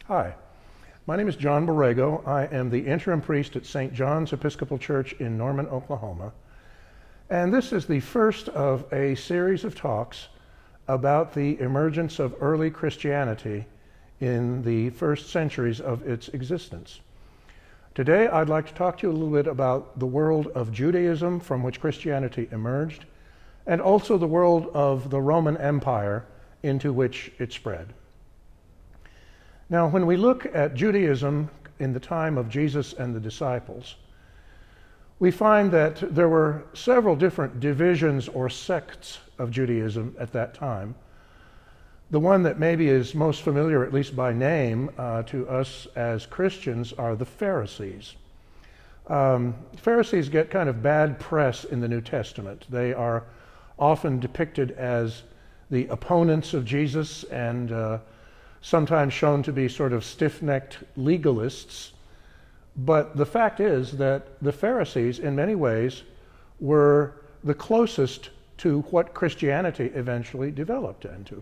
Hi, my name is John Borrego. I am the interim priest at St. John's Episcopal Church in Norman, Oklahoma. And this is the first of a series of talks about the emergence of early Christianity in the first centuries of its existence. Today, I'd like to talk to you a little bit about the world of Judaism from which Christianity emerged, and also the world of the Roman Empire into which it spread. Now, when we look at Judaism in the time of Jesus and the disciples, we find that there were several different divisions or sects of Judaism at that time. The one that maybe is most familiar, at least by name, to us as Christians are the Pharisees. Pharisees get kind of bad press in the New Testament. They are often depicted as the opponents of Jesus and sometimes shown to be sort of stiff-necked legalists. But the fact is that the Pharisees, in many ways, were the closest to what Christianity eventually developed into.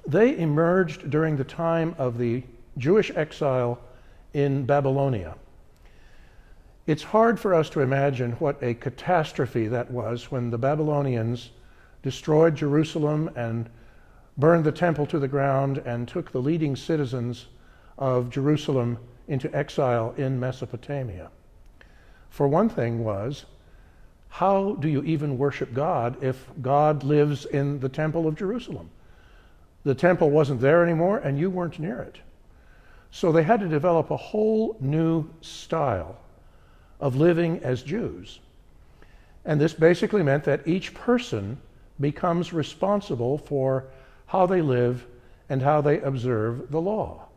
They emerged during the time of the Jewish exile in Babylonia. It's hard for us to imagine what a catastrophe that was when the Babylonians destroyed Jerusalem and burned the temple to the ground and took the leading citizens of Jerusalem into exile in Mesopotamia. For one thing was, how do you even worship God if God lives in the temple of Jerusalem? The temple wasn't there anymore and you weren't near it. So they had to develop a whole new style of living as Jews. And this basically meant that each person becomes responsible for how they live and how they observe the law,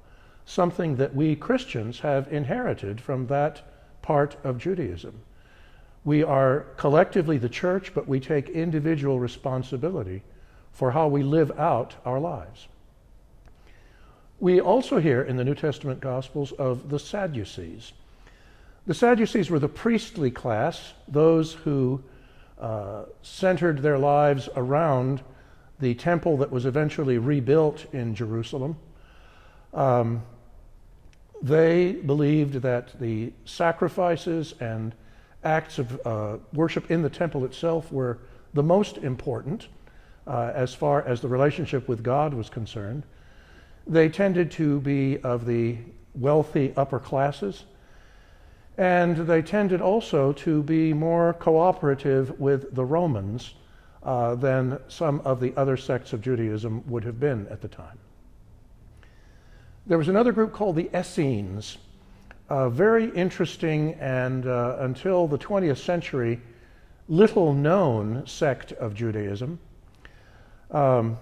something that we Christians have inherited from that part of Judaism. We are collectively the church, but we take individual responsibility for how we live out our lives. We also hear in the New Testament Gospels of the Sadducees. The Sadducees were the priestly class, those who centered their lives around the temple that was eventually rebuilt in Jerusalem. They believed that the sacrifices and acts of worship in the temple itself were the most important as far as the relationship with God was concerned. They tended to be of the wealthy upper classes, and they tended also to be more cooperative with the Romans than some of the other sects of Judaism would have been at the time. There was another group called the Essenes, a very interesting and until the 20th century, little known sect of Judaism. The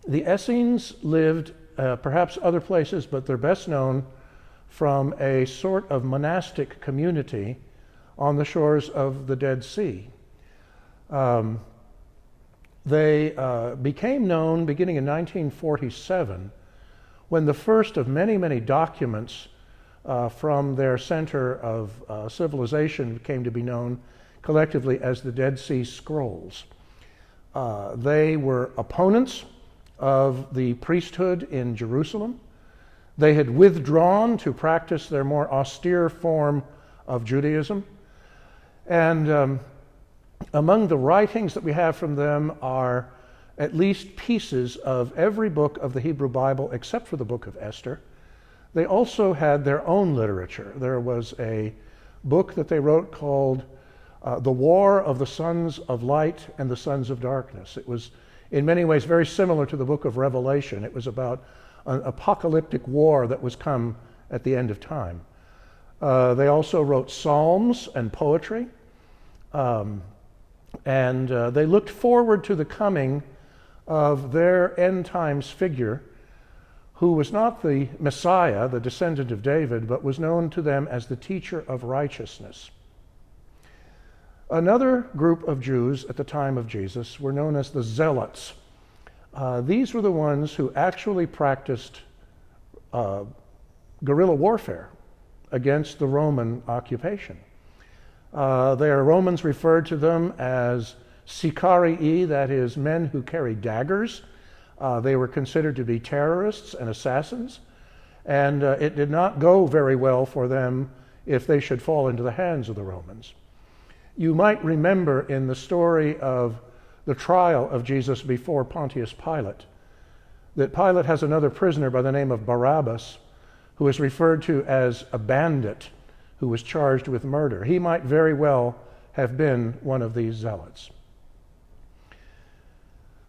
Essenes lived perhaps other places, but they're best known from a sort of monastic community on the shores of the Dead Sea. They became known beginning in 1947 when the first of many, many documents from their center of civilization came to be known collectively as the Dead Sea Scrolls. They were opponents of the priesthood in Jerusalem. They had withdrawn to practice their more austere form of Judaism. And among the writings that we have from them are at least pieces of every book of the Hebrew Bible except for the book of Esther. They also had their own literature. There was a book that they wrote called The War of the Sons of Light and the Sons of Darkness. It was in many ways very similar to the book of Revelation. It was about an apocalyptic war that was come at the end of time. They also wrote psalms and poetry. And they looked forward to the coming of their end times figure, who was not the Messiah, the descendant of David, but was known to them as the teacher of righteousness. Another group of Jews at the time of Jesus were known as the Zealots. These were the ones who actually practiced guerrilla warfare against the Roman occupation. Their Romans referred to them as sicarii, that is, men who carry daggers. They were considered to be terrorists and assassins, and it did not go very well for them if they should fall into the hands of the Romans. You might remember in the story of the trial of Jesus before Pontius Pilate, that Pilate has another prisoner by the name of Barabbas, who is referred to as a bandit who was charged with murder. He might very well have been one of these zealots.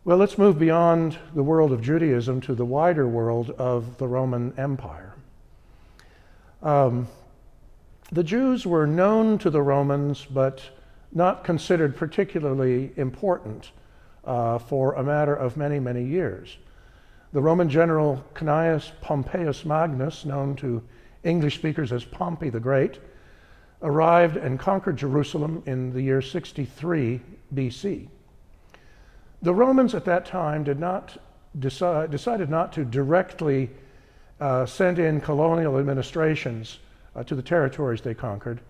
Well, let's move beyond the world of Judaism to the wider world of the Roman Empire. The Jews were known to the Romans, but not considered particularly important for a matter of many, many years. The Roman general Cnaeus Pompeius Magnus, known to English speakers as Pompey the Great, arrived and conquered Jerusalem in the year 63 BC. The Romans at that time decided not to directly send in colonial administrations to the territories they conquered.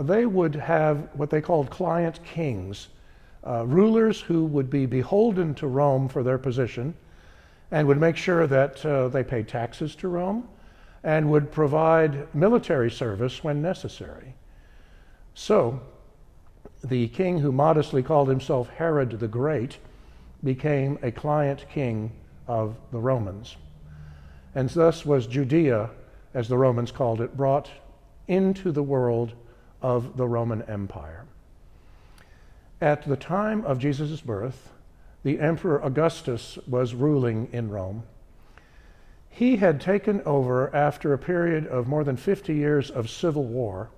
They would have what they called client kings, rulers who would be beholden to Rome for their position and would make sure that they paid taxes to Rome and would provide military service when necessary. So, the king who modestly called himself Herod the Great became a client king of the Romans. And thus was Judea, as the Romans called it, brought into the world of the Roman Empire. At the time of Jesus' birth, the Emperor Augustus was ruling in Rome. He had taken over after a period of more than 50 years of civil war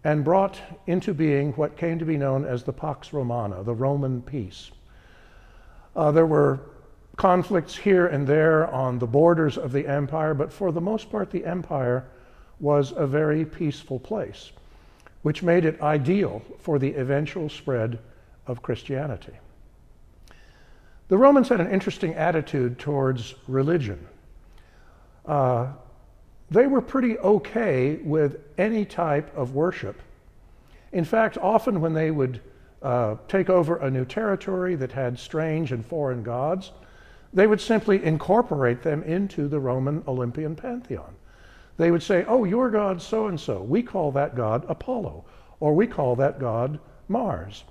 and brought into being what came to be known as the Pax Romana, the Roman peace. There were conflicts here and there on the borders of the empire, but for the most part, the empire was a very peaceful place, which made it ideal for the eventual spread of Christianity. The Romans had an interesting attitude towards religion. They were pretty okay with any type of worship. In fact, often when they would take over a new territory that had strange and foreign gods, they would simply incorporate them into the Roman Olympian pantheon. They would say, oh, your god's so-and-so. We call that god Apollo, or we call that god Mars.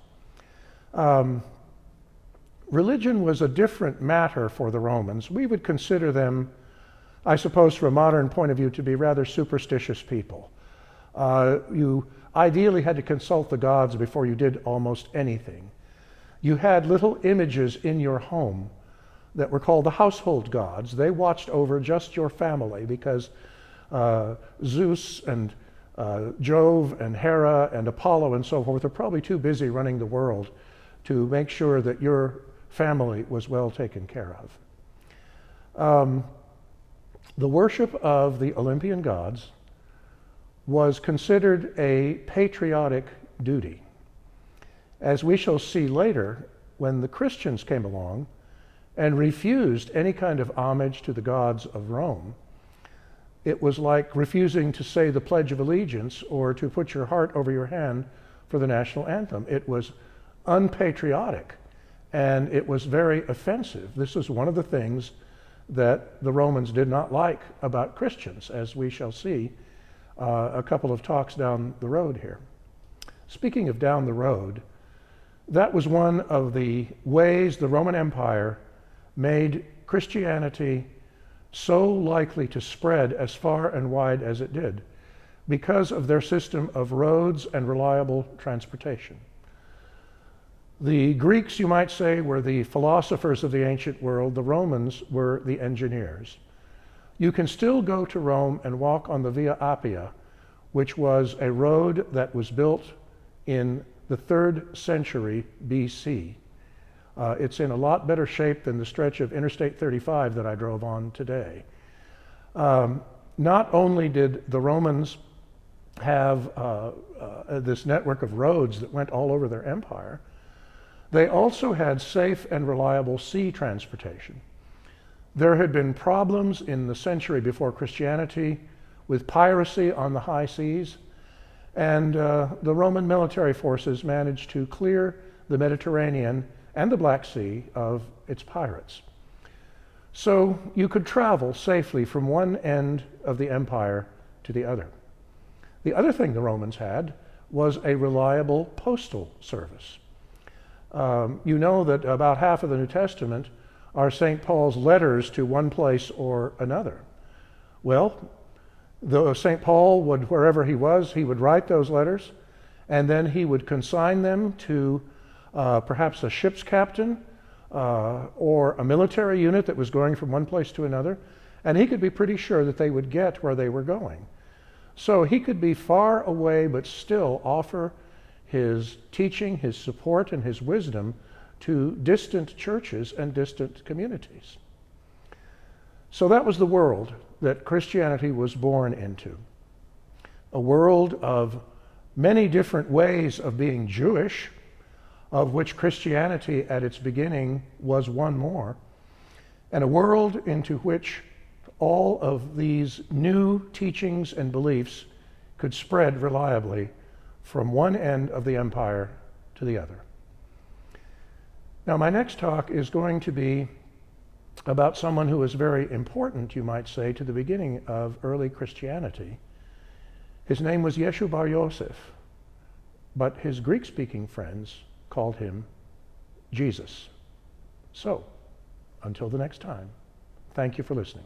Religion was a different matter for the Romans. We would consider them, I suppose, from a modern point of view, to be rather superstitious people. You ideally had to consult the gods before you did almost anything. You had little images in your home that were called the household gods. They watched over just your family because Zeus and Jove and Hera and Apollo and so forth are probably too busy running the world to make sure that your family was well taken care of. The worship of the Olympian gods was considered a patriotic duty. As we shall see later, when the Christians came along and refused any kind of homage to the gods of Rome, it was like refusing to say the Pledge of Allegiance or to put your heart over your hand for the national anthem. It was unpatriotic, and it was very offensive. This was one of the things that the Romans did not like about Christians, as we shall see a couple of talks down the road here. Speaking of down the road, that was one of the ways the Roman Empire made Christianity so likely to spread as far and wide as it did, because of their system of roads and reliable transportation. The Greeks, you might say, were the philosophers of the ancient world. The Romans were the engineers. You can still go to Rome and walk on the Via Appia, which was a road that was built in the 3rd century BC. It's in a lot better shape than the stretch of Interstate 35 that I drove on today. Not only did the Romans have this network of roads that went all over their empire, they also had safe and reliable sea transportation. There had been problems in the century before Christianity with piracy on the high seas, and the Roman military forces managed to clear the Mediterranean and the Black Sea of its pirates. So you could travel safely from one end of the empire to the other. The other thing the Romans had was a reliable postal service. You know that about half of the New Testament are St. Paul's letters to one place or another. Well, St. Paul would, wherever he was, he would write those letters, and then he would consign them to perhaps a ship's captain or a military unit that was going from one place to another, and he could be pretty sure that they would get where they were going. So he could be far away but still offer his teaching, his support, and his wisdom to distant churches and distant communities. So that was the world that Christianity was born into. A world of many different ways of being Jewish, of which Christianity at its beginning was one more, and a world into which all of these new teachings and beliefs could spread reliably from one end of the empire to the other. Now, my next talk is going to be about someone who was very important, you might say, to the beginning of early Christianity. His name was Yeshu Bar Yosef, but his Greek-speaking friends called him Jesus. So, until the next time, thank you for listening.